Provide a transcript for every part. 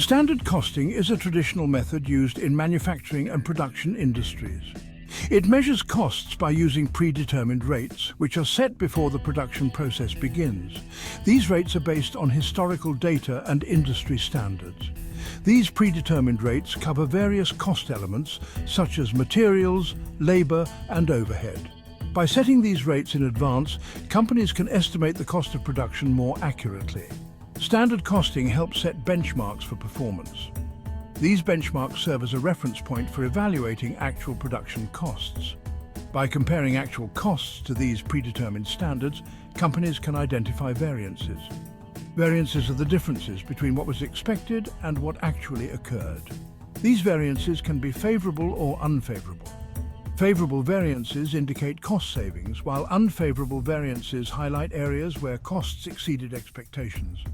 Standard costing is a traditional method used in manufacturing and production industries. It measures costs by using predetermined rates, which are set before the production process begins. These rates are based on historical data and industry standards. These predetermined rates cover various cost elements, such as materials, labor, and overhead. By setting these rates in advance, companies can estimate the cost of production more accurately. Standard costing helps set benchmarks for performance. These benchmarks serve as a reference point for evaluating actual production costs. By comparing actual costs to these predetermined standards, companies can identify variances. Variances are the differences between what was expected and what actually occurred. These variances can be favorable or unfavorable. Favorable variances indicate cost savings, while unfavorable variances highlight areas where costs exceeded expectations.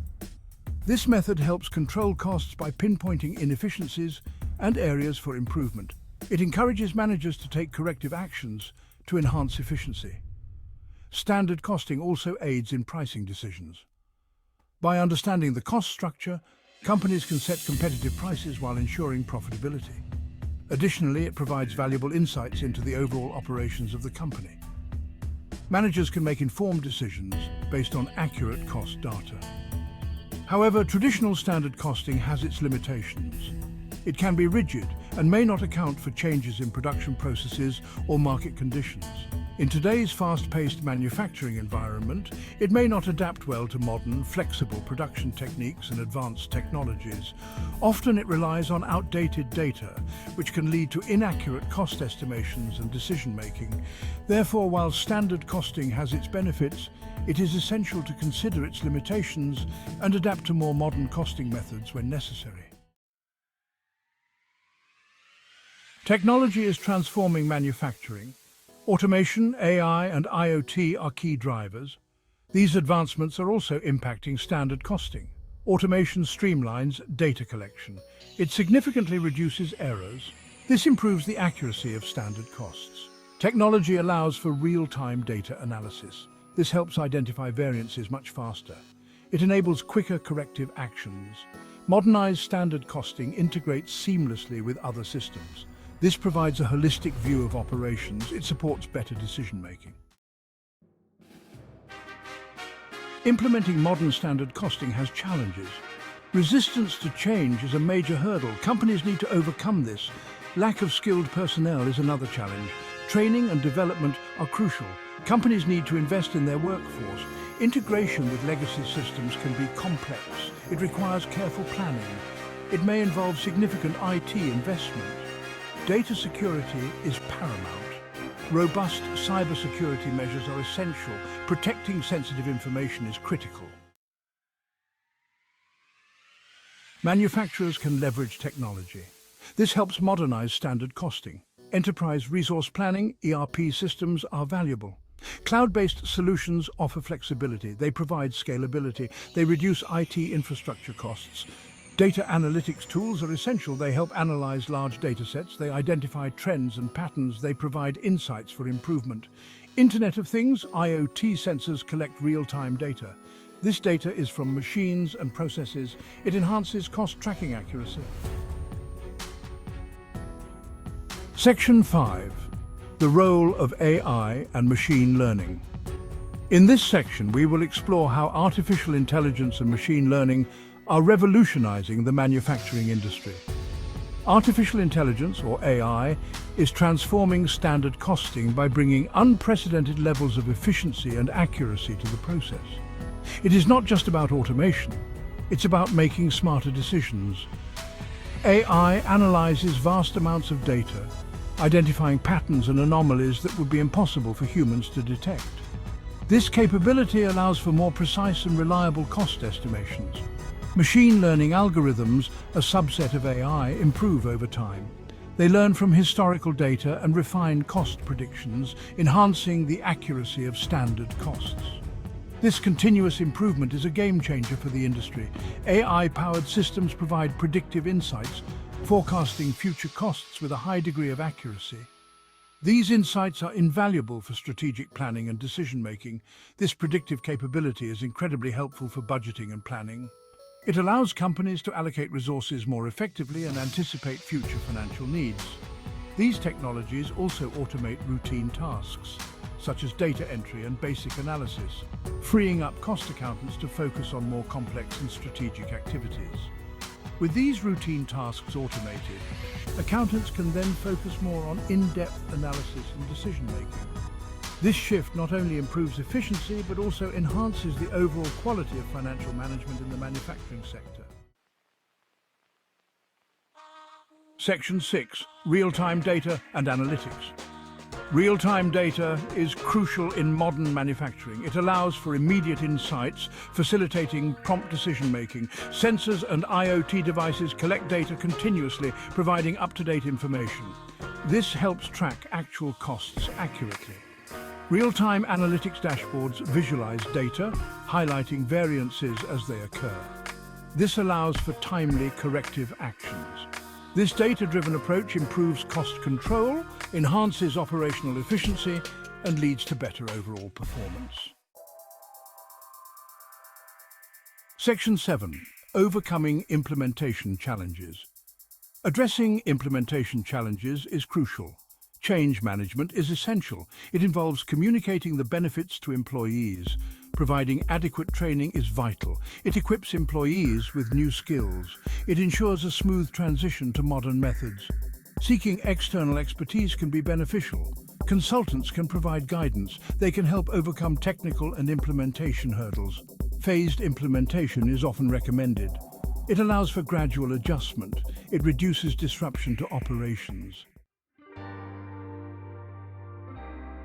This method helps control costs by pinpointing inefficiencies and areas for improvement. It encourages managers to take corrective actions to enhance efficiency. Standard costing also aids in pricing decisions. By understanding the cost structure, companies can set competitive prices while ensuring profitability. Additionally, it provides valuable insights into the overall operations of the company. Managers can make informed decisions based on accurate cost data. However, traditional standard costing has its limitations. It can be rigid and may not account for changes in production processes or market conditions. In today's fast-paced manufacturing environment, it may not adapt well to modern, flexible production techniques and advanced technologies. Often it relies on outdated data, which can lead to inaccurate cost estimations and decision-making. Therefore, while standard costing has its benefits, it is essential to consider its limitations and adapt to more modern costing methods when necessary. Technology is transforming manufacturing. Automation, AI, and IoT are key drivers. These advancements are also impacting standard costing. Automation streamlines data collection. It significantly reduces errors. This improves the accuracy of standard costs. Technology allows for real-time data analysis. This helps identify variances much faster. It enables quicker corrective actions. Modernized standard costing integrates seamlessly with other systems. This provides a holistic view of operations. It supports better decision-making. Implementing modern standard costing has challenges. Resistance to change is a major hurdle. Companies need to overcome this. Lack of skilled personnel is another challenge. Training and development are crucial. Companies need to invest in their workforce. Integration with legacy systems can be complex. It requires careful planning. It may involve significant IT investment. Data security is paramount. Robust cybersecurity measures are essential. Protecting sensitive information is critical. Manufacturers can leverage technology. This helps modernize standard costing. Enterprise resource planning, ERP systems are valuable. Cloud-based solutions offer flexibility. They provide scalability. They reduce IT infrastructure costs. Data analytics tools are essential. They help analyze large data sets. They identify trends and patterns. They provide insights for improvement. Internet of Things, IoT sensors collect real-time data. This data is from machines and processes. It enhances cost tracking accuracy. Section 5. The role of AI and machine learning. In this section, we will explore how artificial intelligence and machine learning are revolutionizing the manufacturing industry. Artificial intelligence, or AI, is transforming standard costing by bringing unprecedented levels of efficiency and accuracy to the process. It is not just about automation, it's about making smarter decisions. AI analyzes vast amounts of data, identifying patterns and anomalies that would be impossible for humans to detect. This capability allows for more precise and reliable cost estimations. Machine learning algorithms, a subset of AI, improve over time. They learn from historical data and refine cost predictions, enhancing the accuracy of standard costs. This continuous improvement is a game changer for the industry. AI-powered systems provide predictive insights, forecasting future costs with a high degree of accuracy. These insights are invaluable for strategic planning and decision-making. This predictive capability is incredibly helpful for budgeting and planning. It allows companies to allocate resources more effectively and anticipate future financial needs. These technologies also automate routine tasks, such as data entry and basic analysis, freeing up cost accountants to focus on more complex and strategic activities. With these routine tasks automated, accountants can then focus more on in-depth analysis and decision-making. This shift not only improves efficiency, but also enhances the overall quality of financial management in the manufacturing sector. Section 6. Real-time data and analytics. Real-time data is crucial in modern manufacturing. It allows for immediate insights, facilitating prompt decision-making. Sensors and IoT devices collect data continuously, providing up-to-date information. This helps track actual costs accurately. Real-time analytics dashboards visualize data, highlighting variances as they occur. This allows for timely corrective actions. This data-driven approach improves cost control, enhances operational efficiency, and leads to better overall performance. Section 7. Overcoming implementation challenges. Addressing implementation challenges is crucial. Change management is essential. It involves communicating the benefits to employees. Providing adequate training is vital. It equips employees with new skills. It ensures a smooth transition to modern methods. Seeking external expertise can be beneficial. Consultants can provide guidance. They can help overcome technical and implementation hurdles. Phased implementation is often recommended. It allows for gradual adjustment. It reduces disruption to operations.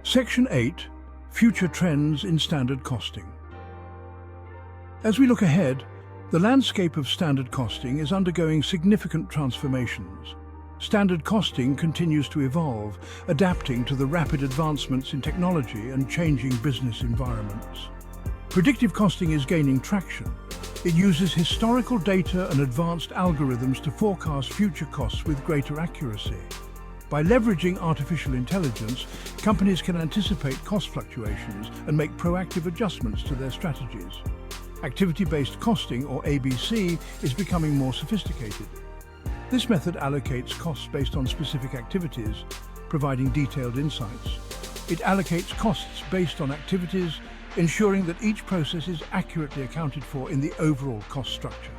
Section 8. Future trends in standard costing. As we look ahead, the landscape of standard costing is undergoing significant transformations. Standard costing continues to evolve, adapting to the rapid advancements in technology and changing business environments. Predictive costing is gaining traction. It uses historical data and advanced algorithms to forecast future costs with greater accuracy. By leveraging artificial intelligence, companies can anticipate cost fluctuations and make proactive adjustments to their strategies. Activity-based costing, or ABC, is becoming more sophisticated. This method allocates costs based on specific activities, providing detailed insights. It allocates costs based on activities, ensuring that each process is accurately accounted for in the overall cost structure.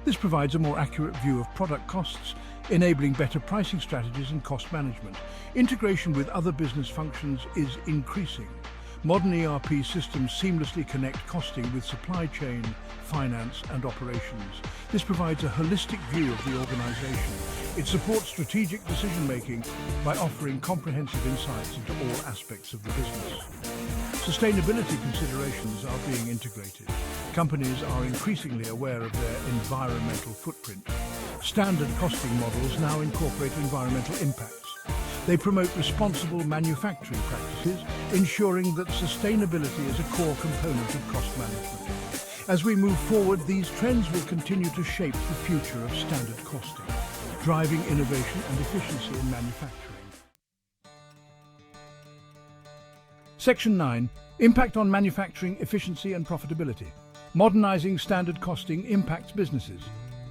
This provides a more accurate view of product costs, enabling better pricing strategies and cost management. Integration with other business functions is increasing. Modern ERP systems seamlessly connect costing with supply chain, finance, and operations. This provides a holistic view of the organization. It supports strategic decision-making by offering comprehensive insights into all aspects of the business. Sustainability considerations are being integrated. Companies are increasingly aware of their environmental footprint. Standard costing models now incorporate environmental impacts. They promote responsible manufacturing practices, ensuring that sustainability is a core component of cost management. As we move forward, these trends will continue to shape the future of standard costing, driving innovation and efficiency in manufacturing. Section 9. Impact on manufacturing efficiency and profitability. Modernizing standard costing impacts businesses.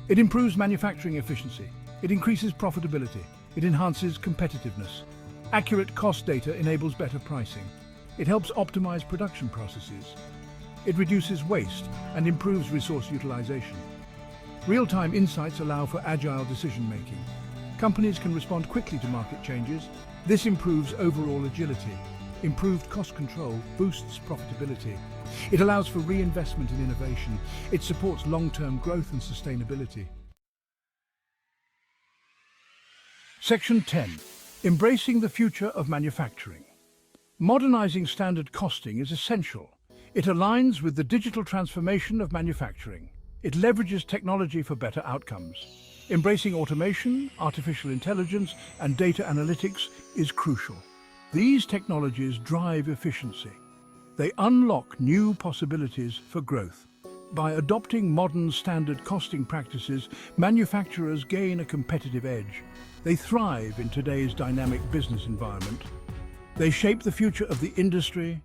It improves manufacturing efficiency. It increases profitability. It enhances competitiveness. Accurate cost data enables better pricing. It helps optimize production processes. It reduces waste and improves resource utilization. Real-time insights allow for agile decision-making. Companies can respond quickly to market changes. This improves overall agility. Improved cost control boosts profitability. It allows for reinvestment in innovation. It supports long-term growth and sustainability. Section 10. Embracing the future of manufacturing. Modernizing standard costing is essential. It aligns with the digital transformation of manufacturing. It leverages technology for better outcomes. Embracing automation, artificial intelligence, and data analytics is crucial. These technologies drive efficiency. They unlock new possibilities for growth. By adopting modern standard costing practices, manufacturers gain a competitive edge. They thrive in today's dynamic business environment. They shape the future of the industry